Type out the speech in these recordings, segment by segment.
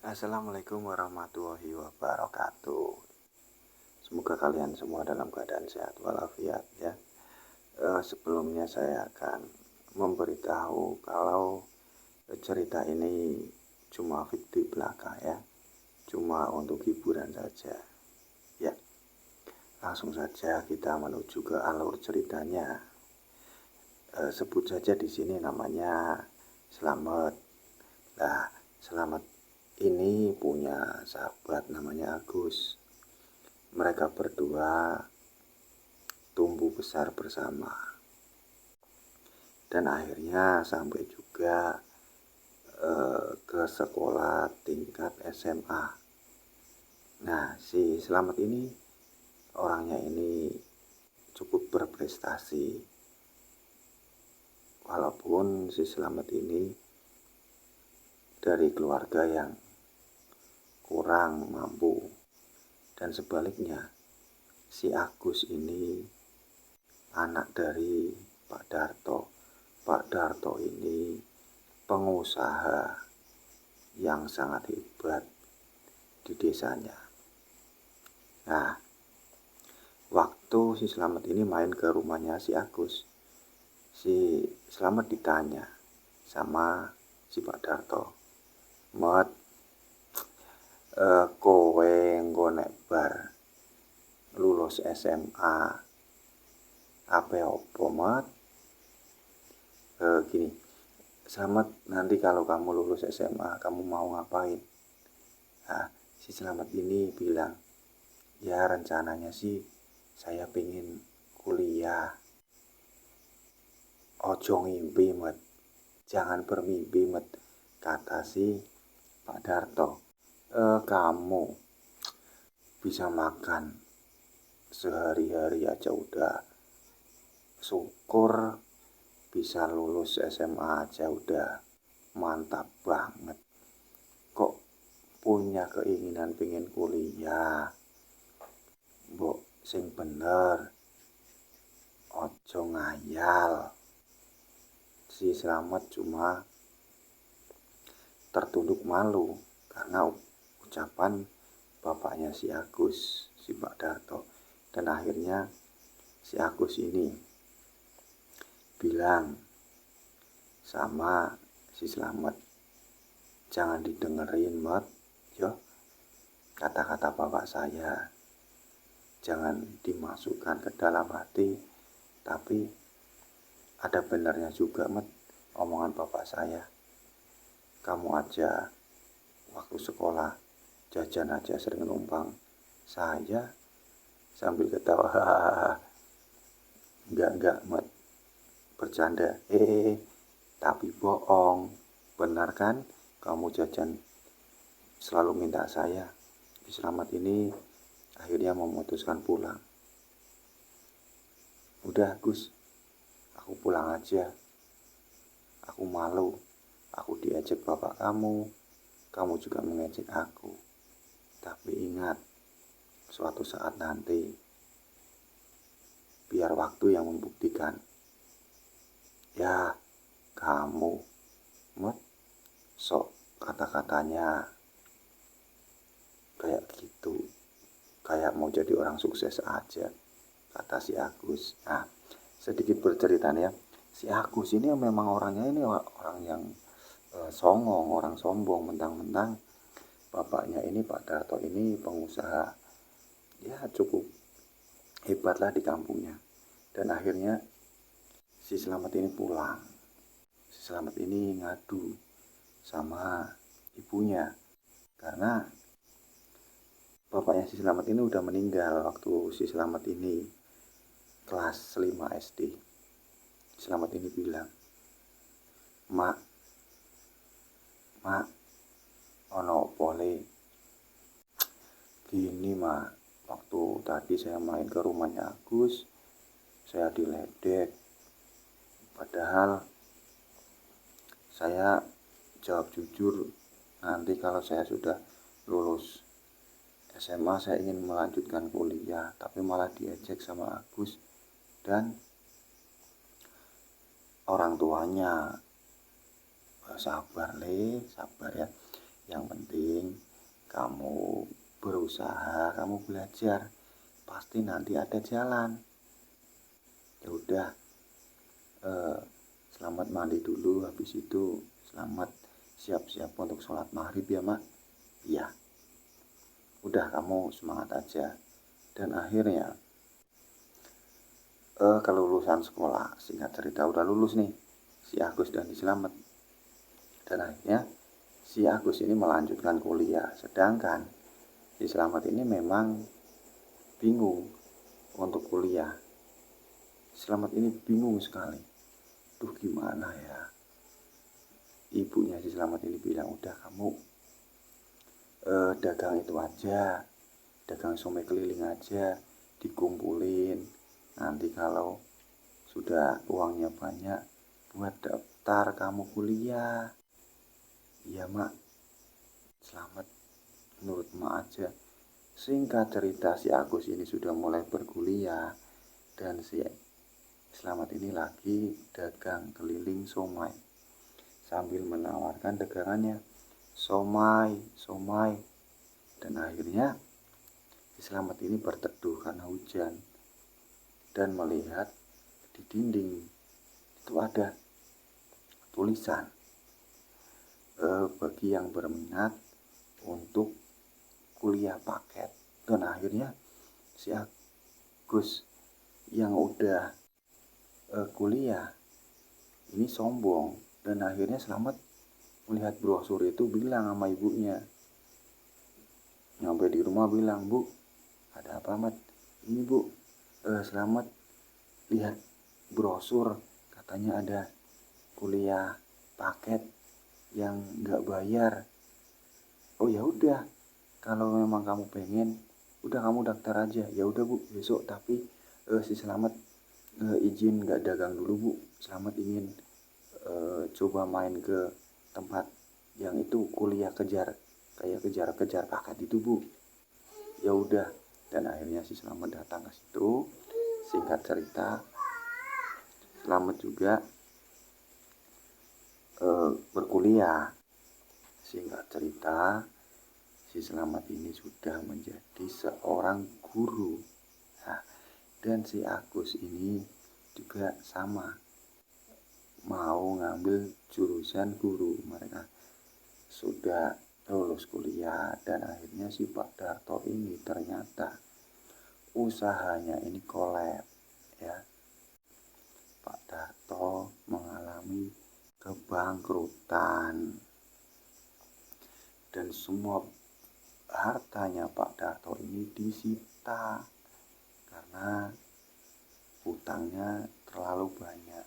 Assalamualaikum warahmatullahi wabarakatuh. Semoga kalian semua dalam keadaan sehat walafiat ya. Sebelumnya saya akan memberitahu kalau cerita ini cuma fiktif belaka ya, cuma untuk hiburan saja. Ya, langsung saja kita menuju ke alur ceritanya. Sebut saja di sini namanya Slamet. Nah, Slamet ini punya sahabat namanya Agus. Mereka berdua tumbuh besar bersama dan akhirnya sampai juga ke sekolah tingkat SMA. Nah, si Slamet ini orangnya ini cukup berprestasi, walaupun si Slamet ini dari keluarga yang kurang mampu. Dan sebaliknya, si Agus ini anak dari Pak Darto. Pak Darto ini pengusaha yang sangat hebat di desanya. Nah, waktu si Slamet ini main ke rumahnya si Agus, si Slamet ditanya sama si Pak Darto, "Mat, kowe engko nek bar lulus SMA apa opo, Mat?" Gini, Slamet, nanti kalau kamu lulus SMA kamu mau ngapain? Nah, si Slamet ini bilang, ya rencananya sih saya pengen kuliah. Ojo ngimpi, Mat, jangan bermimpi, Mat, kata si Pak Darto. Kamu bisa makan sehari-hari aja udah syukur, bisa lulus SMA aja udah mantap banget. Kok punya keinginan pengen kuliah? Mbok sing bener, ojo ngayal. Si Slamet cuma tertunduk malu karena ucapan bapaknya si Agus, si Pak Darto. Dan akhirnya si Agus ini bilang sama si Slamet, jangan didengerin, Mat, yo, kata-kata bapak saya jangan dimasukkan ke dalam hati, tapi ada benarnya juga, Mat, omongan bapak saya. Kamu aja waktu sekolah jajan aja sering numpang saya sambil ketawa. Enggak, Mat, bercanda. Tapi bohong, benar kan? Kamu jajan selalu minta saya. Slamet ini akhirnya memutuskan pulang. Udah, Gus, aku pulang aja. Aku malu, aku diejek bapak kamu juga mengejek aku. Tapi ingat, suatu saat nanti, biar waktu yang membuktikan. Ya, kamu, Mat, sok kata-katanya kayak gitu, kayak mau jadi orang sukses aja, kata si Agus. Nah, sedikit bercerita nih ya, si Agus ini memang orangnya ini orang yang songong, orang sombong, mentang-mentang bapaknya ini Pak Darto ini pengusaha ya cukup hebat lah di kampungnya. Dan akhirnya si Slamet ini pulang. Si Slamet ini ngadu sama ibunya karena bapaknya si Slamet ini udah meninggal waktu si Slamet ini kelas 5 SD. Slamet ini bilang, mak, ono boleh gini, Mak, waktu tadi saya main ke rumahnya Agus, saya diledek, padahal saya jawab jujur, nanti kalau saya sudah lulus SMA saya ingin melanjutkan kuliah, tapi malah diejek sama Agus dan orang tuanya. Sabar ya, Yang penting kamu berusaha, kamu belajar, pasti nanti ada jalan. Ya udah, selamat mandi dulu, habis itu selamat siap-siap untuk sholat maghrib ya mak. Iya, udah kamu semangat aja. Dan akhirnya kelulusan sekolah, singkat cerita udah lulus nih si Agus dan si Slamet. Dan akhirnya si Agus ini melanjutkan kuliah, sedangkan si Slamet ini memang bingung untuk kuliah. Slamet ini bingung sekali. Duh, gimana ya? Ibunya si Slamet ini bilang, udah kamu dagang itu aja, dagang somai keliling aja, dikumpulin. Nanti kalau sudah uangnya banyak, buat daftar kamu kuliah. Iya mak, selamat, menurut mak aja. Singkat cerita, si Agus ini sudah mulai berkuliah, dan si Slamet ini lagi dagang keliling somai sambil menawarkan dagangannya, somai. Dan akhirnya si Slamet ini berteduh karena hujan dan melihat di dinding itu ada tulisan, bagi yang berminat untuk kuliah paket. Dan akhirnya si Agus yang udah kuliah ini sombong, dan akhirnya Slamet melihat brosur itu bilang sama ibunya, nyampe di rumah bilang, bu, ada apa mat? Ini bu, Slamet lihat brosur, katanya ada kuliah paket yang nggak bayar. Oh ya udah, kalau memang kamu pengen, udah kamu daftar aja. Ya udah bu, besok tapi si Slamet izin nggak dagang dulu bu. Slamet ingin coba main ke tempat yang itu kuliah kayak kejar paket itu bu. Ya udah, dan akhirnya si Slamet datang ke situ. Singkat cerita, Slamet juga berkuliah. Singkat cerita, si Slamet ini sudah menjadi seorang guru. Nah, dan si Agus ini juga sama, mau ngambil jurusan guru. Mereka sudah lulus kuliah, dan akhirnya si Pak Darto ini ternyata usahanya ini kolab ya. Pak Darto mengalami kebangkrutan dan semua hartanya Pak Darto ini disita karena hutangnya terlalu banyak.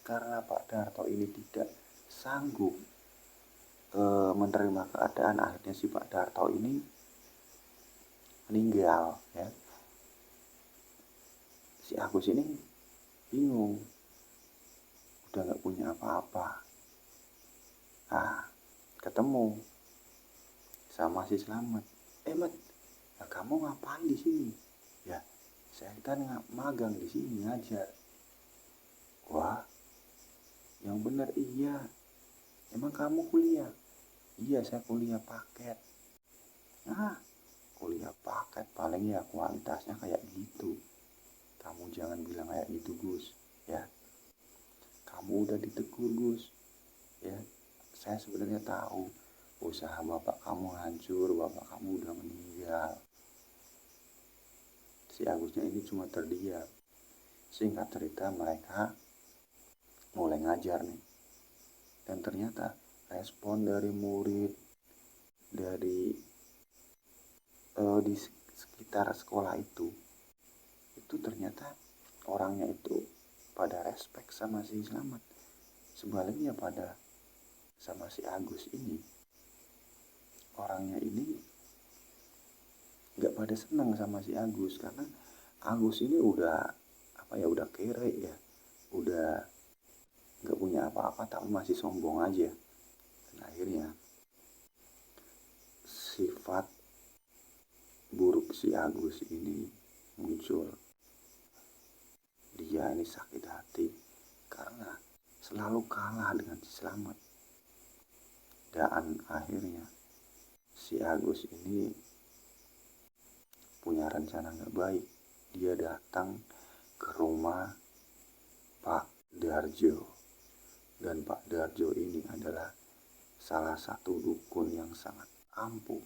Karena Pak Darto ini tidak sanggup menerima keadaan, akhirnya si Pak Darto ini meninggal ya. Si Agus ini bingung, udah nggak punya apa-apa. Nah, ketemu sama si Slamet. Mat, nah kamu ngapain di sini? Ya, saya kan magang di sini ngajar. Wah, yang benar iya. Emang kamu kuliah? Iya, saya kuliah paket. Nah, kuliah paket paling ya kualitasnya kayak gitu. Kamu jangan bilang kayak gitu Gus, ya. Kamu udah ditegur Gus, ya. Saya sebenarnya tahu usaha bapak kamu hancur, bapak kamu udah meninggal. Si Agusnya ini cuma terdiam. Singkat cerita, mereka mulai ngajar nih. Dan ternyata respon dari murid, dari di sekitar sekolah itu ternyata orangnya itu pada respect sama si Slamet. Sebaliknya pada sama si Agus ini, orangnya ini nggak pada senang sama si Agus, karena Agus ini udah udah kere ya, udah nggak punya apa-apa tapi masih sombong aja. Dan akhirnya sifat buruk si Agus ini muncul. Dia ini sakit hati karena selalu kalah dengan si Slamet. Dan akhirnya si Agus ini punya rencana gak baik. Dia datang ke rumah Pak Darjo. Dan Pak Darjo ini adalah salah satu dukun yang sangat ampuh.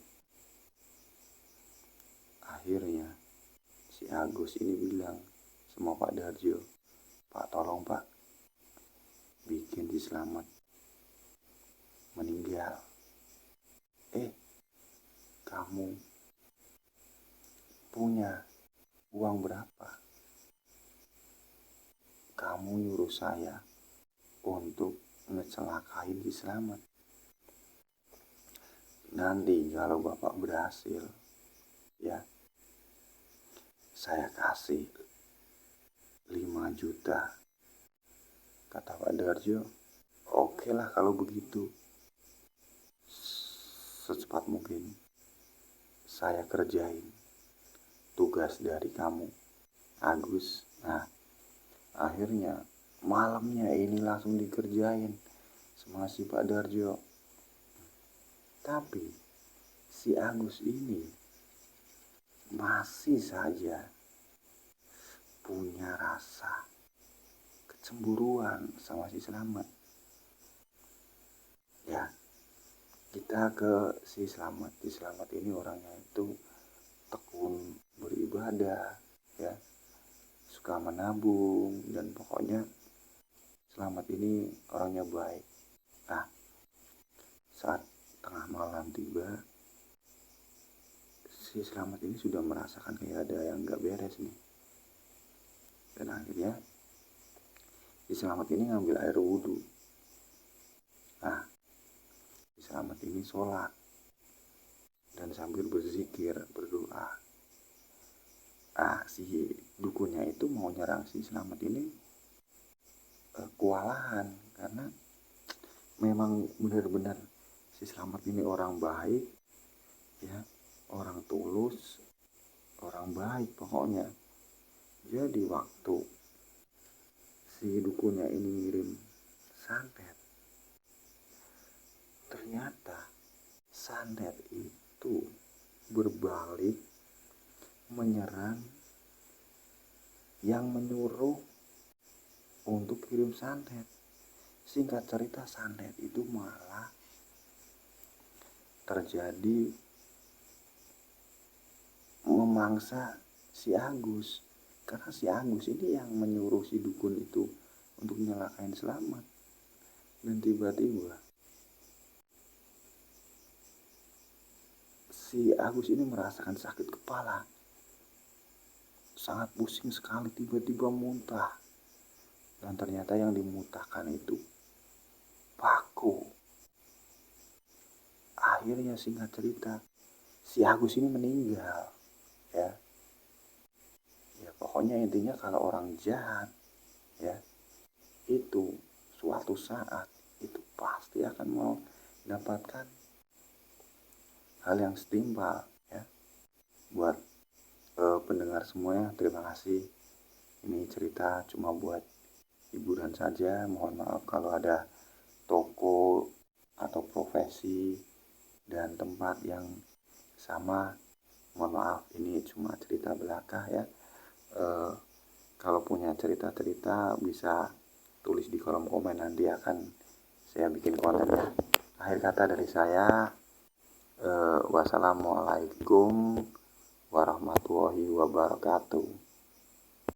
Akhirnya si Agus ini bilang sama Pak Darjo, "Pak, tolong Pak, bikin si Slamet meninggal." Kamu punya uang berapa? Kamu nyuruh saya untuk ngecelakain si Slamet. Nanti kalau Bapak berhasil, ya, saya kasih 5 juta. Kata Pak Darjo, "Oke lah kalau begitu. Secepat mungkin saya kerjain tugas dari kamu, Agus." Nah, akhirnya malamnya ini langsung dikerjain sama si Pak Darjo. Tapi si Agus ini masih saja punya rasa kecemburuan sama si Slamet. Ya, kita ke si Slamet. Si Slamet ini orangnya itu tekun beribadah, ya, suka menabung, dan pokoknya Slamet ini orangnya baik. Nah, saat tengah malam tiba, si Slamet ini sudah merasakan kayak ada yang gak beres nih. Dan akhirnya si Slamet ini ngambil air wudhu. Nah, si Slamet ini sholat dan sambil berzikir, berdoa. Si dukunnya itu mau nyerang si Slamet ini kewalahan, karena memang benar-benar si Slamet ini orang baik, ya, orang tulus, orang baik pokoknya. Jadi waktu si dukunnya ini ngirim santet, ternyata santet itu berbalik menyerang yang menyuruh untuk kirim santet. Singkat cerita, santet itu malah terjadi memangsa si Agus, karena si Agus ini yang menyuruh si dukun itu untuk nyelakain Slamet. Dan tiba-tiba si Agus ini merasakan sakit kepala, sangat pusing sekali, tiba-tiba muntah. Dan ternyata yang dimuntahkan itu paku. Akhirnya singkat cerita, si Agus ini meninggal. Ya, pokoknya intinya kalau orang jahat, ya, itu suatu saat itu pasti akan mau mendapatkan hal yang setimpal, ya. Buat pendengar semuanya, terima kasih. Ini cerita cuma buat hiburan saja. Mohon maaf kalau ada toko atau profesi dan tempat yang sama. Mohon maaf, ini cuma cerita belaka, ya. Kalau punya cerita-cerita bisa tulis di kolom komen, nanti akan saya bikin kontennya. Akhir kata dari saya, wassalamualaikum warahmatullahi wabarakatuh.